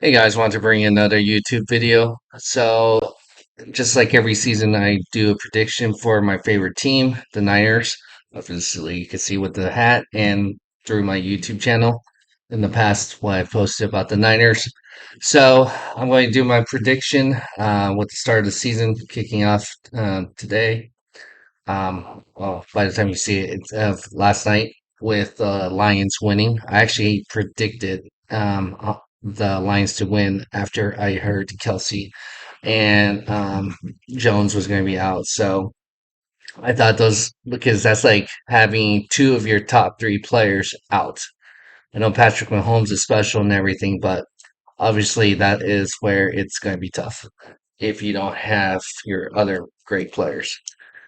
Hey guys, want to bring you another YouTube video. So, just like every season, I do a prediction for my favorite team, the Niners. Obviously, you can see with the hat and through my YouTube channel in the past what I've posted about the Niners. So, I'm going to do my prediction with the start of the season kicking off today. Well, by the time you see it, it's last night with Lions winning. I actually predicted the Lions to win after I heard Kelsey and Jones was going to be out. So I thought those because that's like having two of your top three players out. I know Patrick Mahomes is special and everything, but obviously that is where it's going to be tough if you don't have your other great players.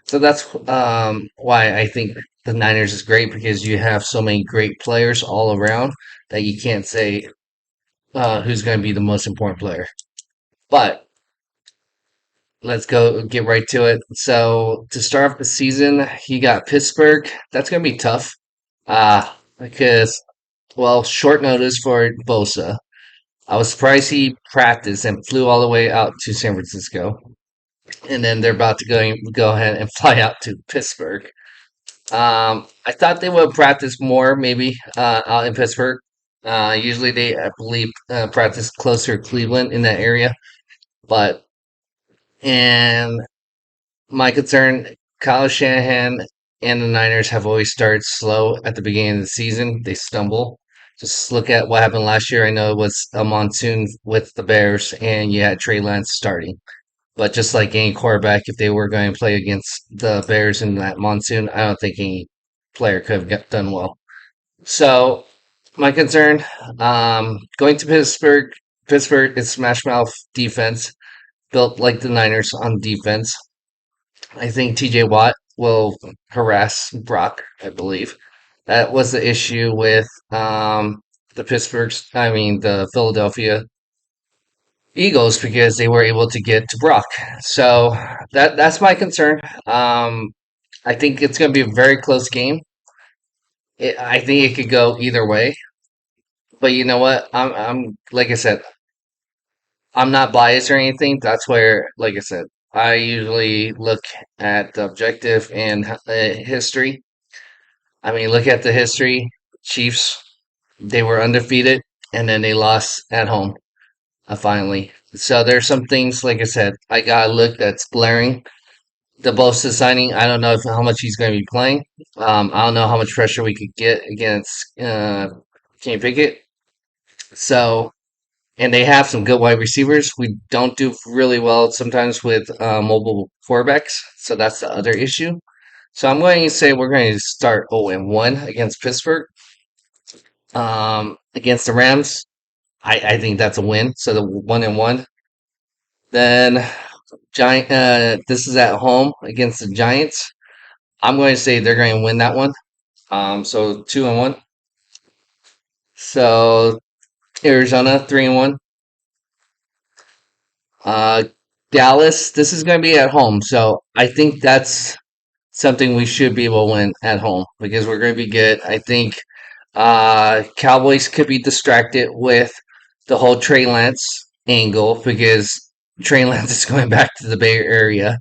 So that's why I think the Niners is great because you have so many great players all around that you can't say who's going to be the most important player. But let's go get right to it. So to start off the season, he got Pittsburgh. That's going to be tough because, well, short notice for Bosa. I was surprised he practiced and flew all the way out to San Francisco. And then they're about to go ahead and fly out to Pittsburgh. I thought they would practice more, maybe out in Pittsburgh. Usually they, I believe, practice closer to Cleveland in that area. But and my concern, Kyle Shanahan and the Niners have always started slow at the beginning of the season. They stumble. Just look at what happened last year. I know it was a monsoon with the Bears, and you had Trey Lance starting. But just like any quarterback, if they were going to play against the Bears in that monsoon, I don't think any player could have done well. So my concern, going to Pittsburgh. Pittsburgh is smash mouth defense, built like the Niners on defense. I think TJ Watt will harass Brock, I believe. That was the issue with the Philadelphia Eagles because they were able to get to Brock. So that's my concern. I think it's going to be a very close game. I think it could go either way. But you know what? I'm like I said, I'm not biased or anything. That's where, like I said, I usually look at the objective and history. I mean, look at the history. Chiefs, they were undefeated, and then they lost at home finally. So there's some things, like I said, I gotta look that's glaring. The Bosa signing, I don't know how much he's going to be playing. I don't know how much pressure we could get against Kenny Pickett. So, and they have some good wide receivers. We don't do really well sometimes with mobile quarterbacks. So that's the other issue. So I'm going to say we're going to start 0-1 against Pittsburgh. Against the Rams, I think that's a win. So the 1-1. Then Giant. This is at home against the Giants. I'm going to say they're going to win that one. So 2-1. So Arizona 3-1. Uh, Dallas. This is going to be at home. So I think that's something we should be able to win at home because we're going to be good. I think Cowboys could be distracted with the whole Trey Lance angle because Trey Lance is going back to the Bay Area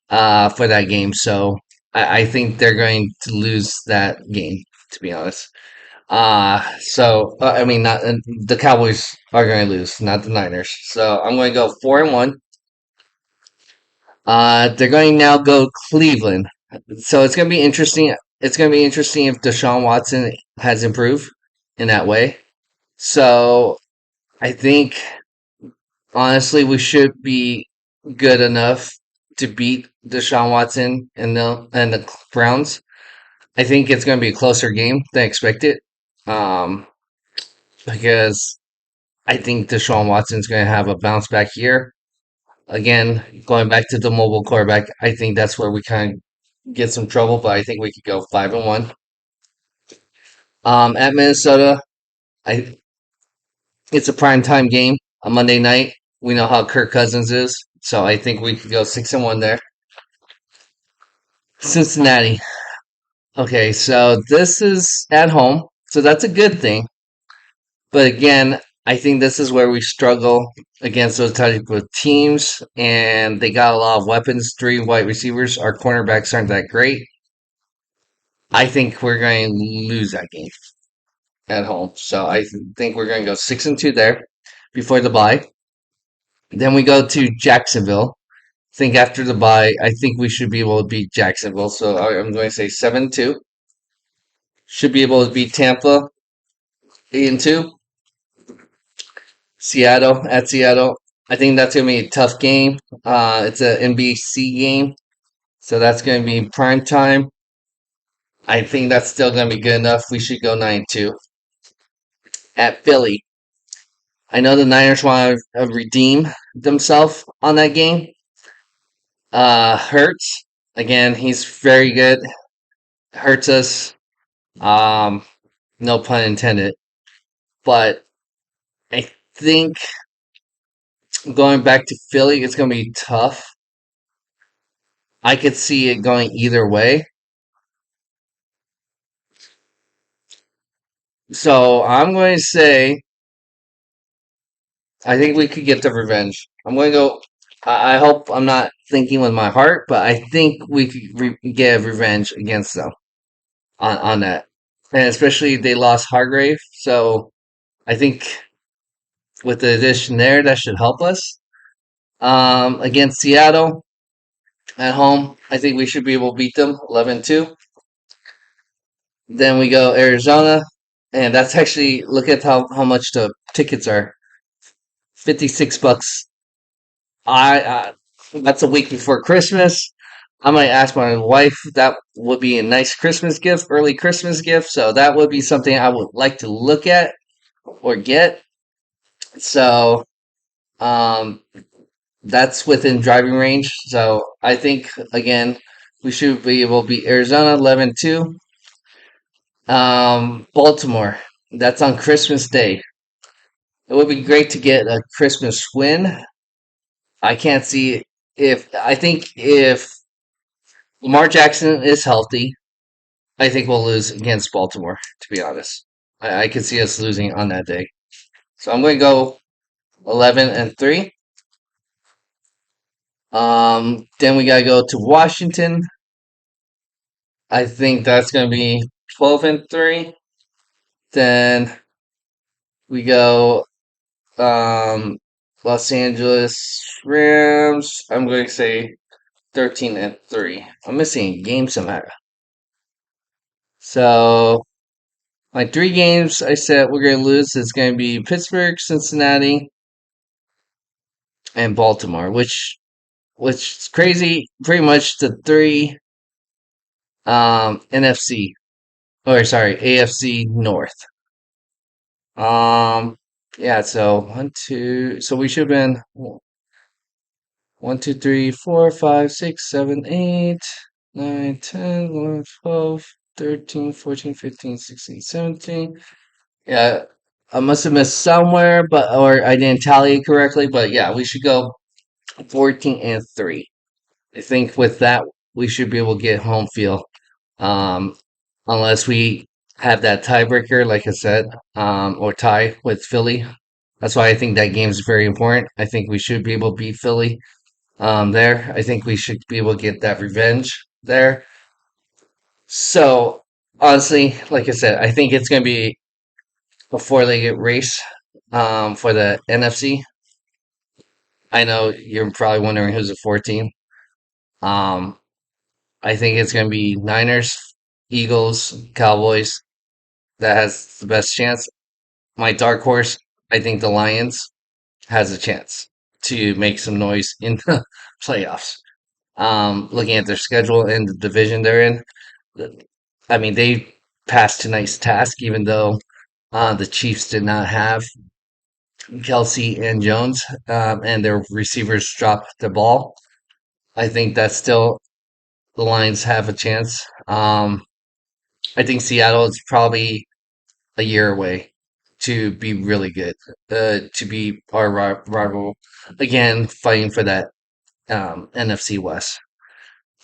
for that game. So I think they're going to lose that game, to be honest. I mean, not the Cowboys are going to lose, not the Niners. So I'm going to go 4-1. They're going to now go Cleveland. So it's going to be interesting. It's going to be interesting if Deshaun Watson has improved in that way. So I think honestly we should be good enough to beat Deshaun Watson and the Browns. I think it's going to be a closer game than expected, um, because I think Deshaun Watson's going to have a bounce back year. Again, going back to the mobile quarterback, I think that's where we kind of get some trouble. But I think we could go 5-1. At Minnesota, I it's a prime time game, a Monday night. We know how Kirk Cousins is, so I think we could go 6-1 there. Cincinnati. Okay, so this is at home, so that's a good thing. But again, I think this is where we struggle against those type of teams, and they got a lot of weapons. Three wide receivers. Our cornerbacks aren't that great. I think we're going to lose that game at home. So I think we're going to go 6-2 there before the bye. Then we go to Jacksonville. I think after the bye, I think we should be able to beat Jacksonville. So I'm going to say 7-2. Should be able to beat Tampa 8-2. Seattle at Seattle. I think that's going to be a tough game. It's an NBC game, so that's going to be prime time. I think that's still going to be good enough. We should go 9-2 at Philly. I know the Niners want to redeem themselves on that game. Hurts again. He's very good. Hurts us. Um, no pun intended. But I think going back to Philly, it's going to be tough. I could see it going either way. So I'm going to say I think we could get the revenge. I'm going to go. I hope I'm not thinking with my heart, but I think we could get revenge against them on that, and especially they lost Hargrave. So I think with the addition there, that should help us. Against Seattle at home, I think we should be able to beat them 11-2. Then we go Arizona, and that's actually look at how much the tickets are. $56. I that's a week before Christmas. I might ask my wife. That would be a nice Christmas gift, early Christmas gift. So that would be something I would like to look at or get. So um, that's within driving range. So I think again we should be able to beat Arizona 11-2. Baltimore. That's on Christmas Day. It would be great to get a Christmas win. I can't see if I think if Lamar Jackson is healthy, I think we'll lose against Baltimore, to be honest. I could see us losing on that day. So I'm going to go 11-3. Then we got to go to Washington. I think that's going to be 12-3. Then we go Los Angeles Rams. I'm going to say 13-3. I'm missing a game somehow. So my three games I said we're going to lose is going to be Pittsburgh, Cincinnati, and Baltimore, which is crazy. Pretty much the three NFC or sorry AFC North. Um, yeah. So 1, 2. So we should have been 1, 2, 3, 4, 5, 6, 7, 8, 9, 10, 11, 12, 13, 14, 15, 16, 17. Yeah, I must have missed somewhere, but or I didn't tally it correctly. But yeah, we should go 14-3. I think with that we should be able to get home field. Um, unless we have that tiebreaker, like I said, or tie with Philly. That's why I think that game is very important. I think we should be able to beat Philly there. I think we should be able to get that revenge there. So honestly, like I said, I think it's going to be a four-legged race for the NFC. I know you're probably wondering who's the 14. Um, I think it's going to be Niners, Eagles, Cowboys. That has the best chance. My dark horse, I think the Lions has a chance to make some noise in the playoffs. Looking at their schedule and the division they're in, I mean, they passed tonight's task, even though the Chiefs did not have Kelsey and Jones, and their receivers dropped the ball. I think that still the Lions have a chance. I think Seattle is probably a year away to be really good, to be our rival again, fighting for that NFC West.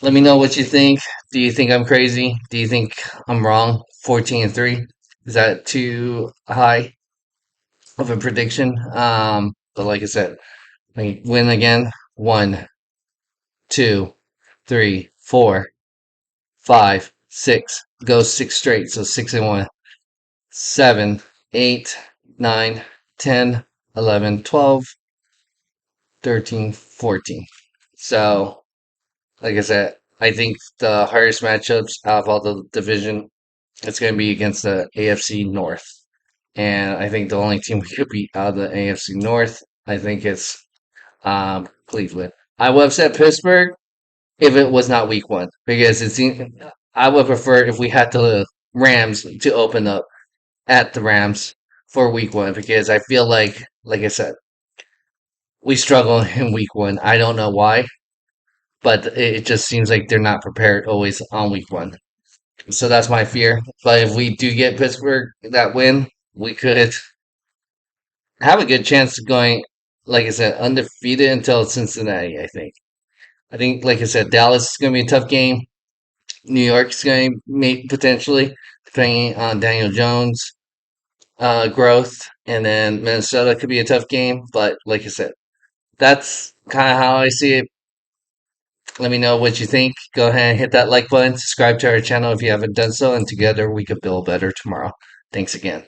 Let me know what you think. Do you think I'm crazy? Do you think I'm wrong? 14-3? Is that too high? of a prediction. But like I said, I win again. One, two, three, four, five, six. Go six straight. So 6-1. 7, 8, 9, 10, 11, 12, 13, 14. So, like I said, I think the hardest matchups out of all the division, it's going to be against the AFC North. And I think the only team we could beat out of the AFC North, I think it's Cleveland. I would have said Pittsburgh if it was not week one, because it seemed I would prefer if we had the Rams to open up at the Rams for week one, because I feel like I said, we struggle in week one. I don't know why, but it just seems like they're not prepared always on week one. So that's my fear. But if we do get Pittsburgh that win, we could have a good chance of going, like I said, undefeated until Cincinnati, I think. I think, like I said, Dallas is going to be a tough game. New York's going to make potentially, depending on Daniel Jones' growth. And then Minnesota could be a tough game. But like I said, that's kind of how I see it. Let me know what you think. Go ahead and hit that like button. Subscribe to our channel if you haven't done so. And together we could build better tomorrow. Thanks again.